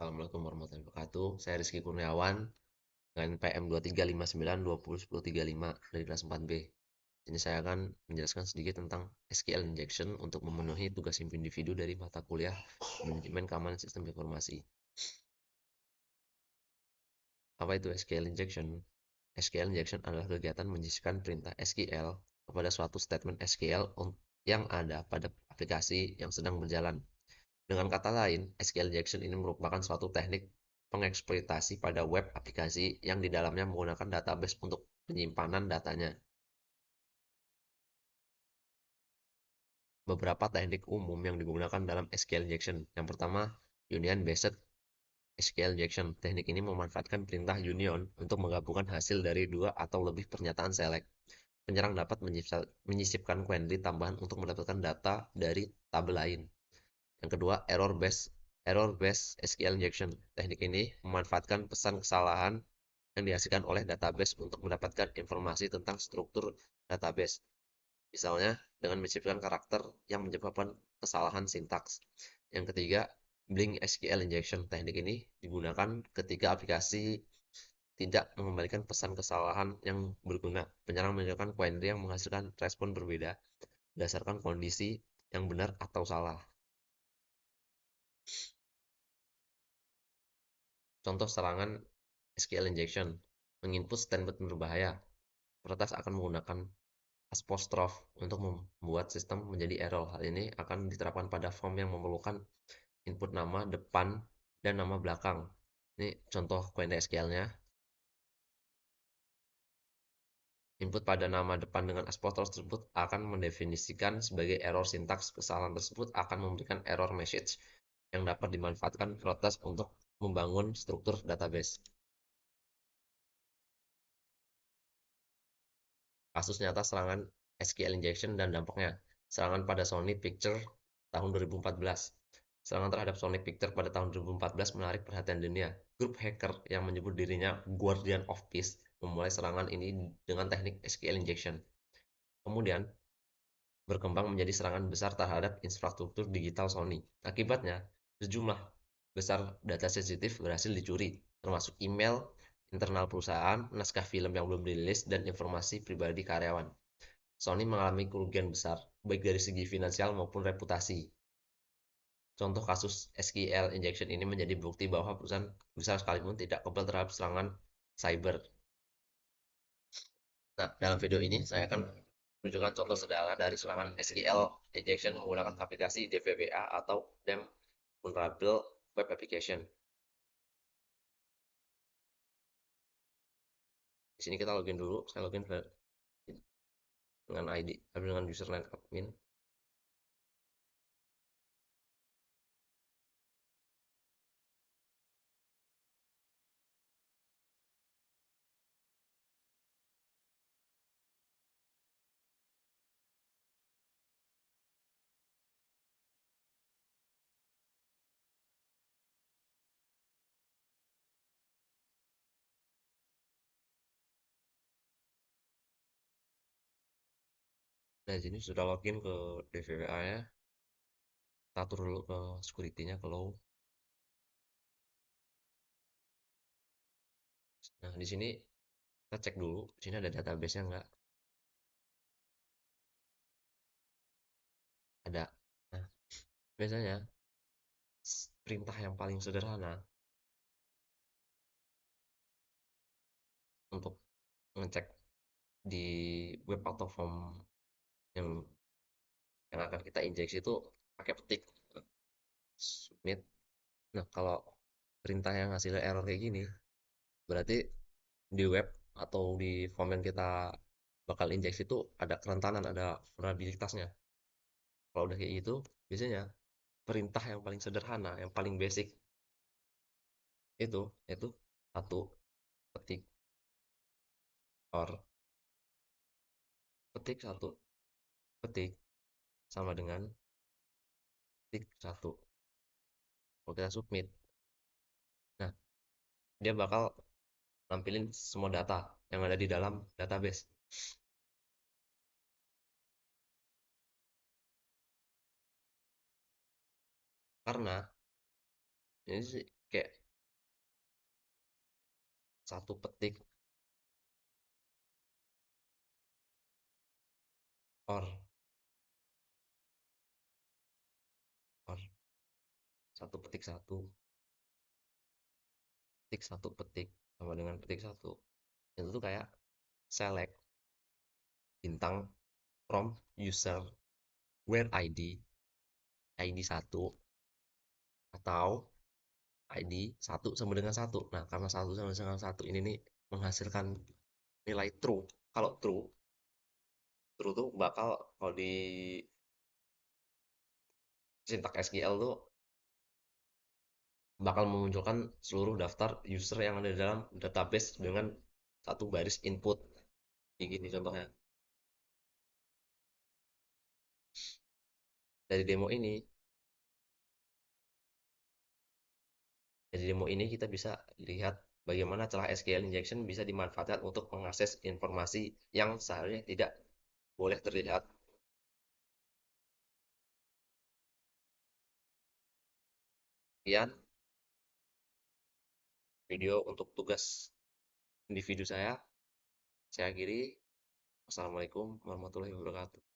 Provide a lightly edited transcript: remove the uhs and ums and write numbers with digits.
Assalamualaikum warahmatullahi wabarakatuh. Saya Rizky Kurniawan dengan PM 2359 201035 dari kelas 4B. Ini saya akan menjelaskan sedikit tentang SQL injection untuk memenuhi tugas individu dari mata kuliah Manajemen Keamanan Sistem Informasi. Apa itu SQL injection? SQL injection adalah kegiatan menjadikan perintah SQL kepada suatu statement SQL yang ada pada aplikasi yang sedang berjalan. Dengan kata lain, SQL injection ini merupakan suatu teknik pengeksploitasi pada web aplikasi yang di dalamnya menggunakan database untuk penyimpanan datanya. Beberapa teknik umum yang digunakan dalam SQL injection. Yang pertama, Union-based SQL injection. Teknik ini memanfaatkan perintah union untuk menggabungkan hasil dari dua atau lebih pernyataan select. Penyerang dapat menyisipkan query tambahan untuk mendapatkan data dari tabel lain. Yang kedua, error based SQL injection. Teknik ini memanfaatkan pesan kesalahan yang dihasilkan oleh database untuk mendapatkan informasi tentang struktur database. Misalnya, dengan menciptakan karakter yang menyebabkan kesalahan sintaks. Yang ketiga, Blink SQL injection. Teknik ini digunakan ketika aplikasi tidak mengembalikan pesan kesalahan yang berguna. Penyerang menunjukkan query yang menghasilkan respon berbeda berdasarkan kondisi yang benar atau salah. Contoh serangan SQL injection. Menginput statement berbahaya. Peretas akan menggunakan apostrophe untuk membuat sistem menjadi error. Hal ini akan diterapkan pada form yang memerlukan input nama depan dan nama belakang. Ini contoh query SQL-nya. Input pada nama depan dengan apostrophe tersebut akan mendefinisikan sebagai error sintaks. Kesalahan tersebut akan memberikan error message yang dapat dimanfaatkan peretas untuk membangun struktur database. Kasus nyata serangan SQL injection dan dampaknya. Serangan pada Sony Pictures tahun 2014. Serangan terhadap Sony Pictures pada tahun 2014 menarik perhatian dunia. Grup hacker yang menyebut dirinya Guardian of Peace memulai serangan ini dengan teknik SQL injection. Kemudian berkembang menjadi serangan besar terhadap infrastruktur digital Sony. Akibatnya, sejumlah besar data sensitif berhasil dicuri, termasuk email internal perusahaan, naskah film yang belum dirilis, dan informasi pribadi karyawan. Sony mengalami kerugian besar, baik dari segi finansial maupun reputasi. Contoh kasus SQL injection ini menjadi bukti bahwa perusahaan besar sekalipun tidak kebal terhadap serangan cyber. Nah, dalam video ini saya akan menunjukkan contoh sederhana dari serangan SQL injection menggunakan aplikasi DVBA atau Dem Vulnerable Web Application. Di sini kita login dulu. Saya login dengan ID, dengan username admin. Nah, di sini sudah login ke DVBA ya. Kita atur dulu ke security-nya ke low. Nah, di sini kita cek dulu. Di sini ada database-nya enggak? Ada. Nah, biasanya perintah yang paling sederhana untuk ngecek di web atau form yang akan kita injeksi itu pakai petik submit. Nah, kalau perintah yang hasilnya error kayak gini, berarti di web atau di form yang kita bakal injeksi itu ada kerentanan, ada vulnerabilitasnya. Kalau udah kayak gitu, biasanya perintah yang paling sederhana, yang paling basic itu satu petik or petik satu petik sama dengan petik satu. Kalau kita submit, nah dia bakal nampilin semua data yang ada di dalam database. Karena Ini sih kayak satu petik or or satu petik satu petik satu petik sama dengan petik satu itu tuh kayak select bintang from user where ID satu atau ID satu sama dengan satu. Nah, karena satu sama dengan satu ini nih menghasilkan nilai true. Kalau true tuh bakal kalau di sintak SQL tuh bakal memunculkan seluruh daftar user yang ada di dalam database dengan satu baris input. Kayak gini contohnya. Dari demo ini, dari demo ini kita bisa lihat bagaimana celah SQL injection bisa dimanfaatkan untuk mengakses informasi yang seharusnya tidak boleh terlihat. Sekian video untuk tugas individu saya. Saya akhiri. Wassalamualaikum warahmatullahi wabarakatuh.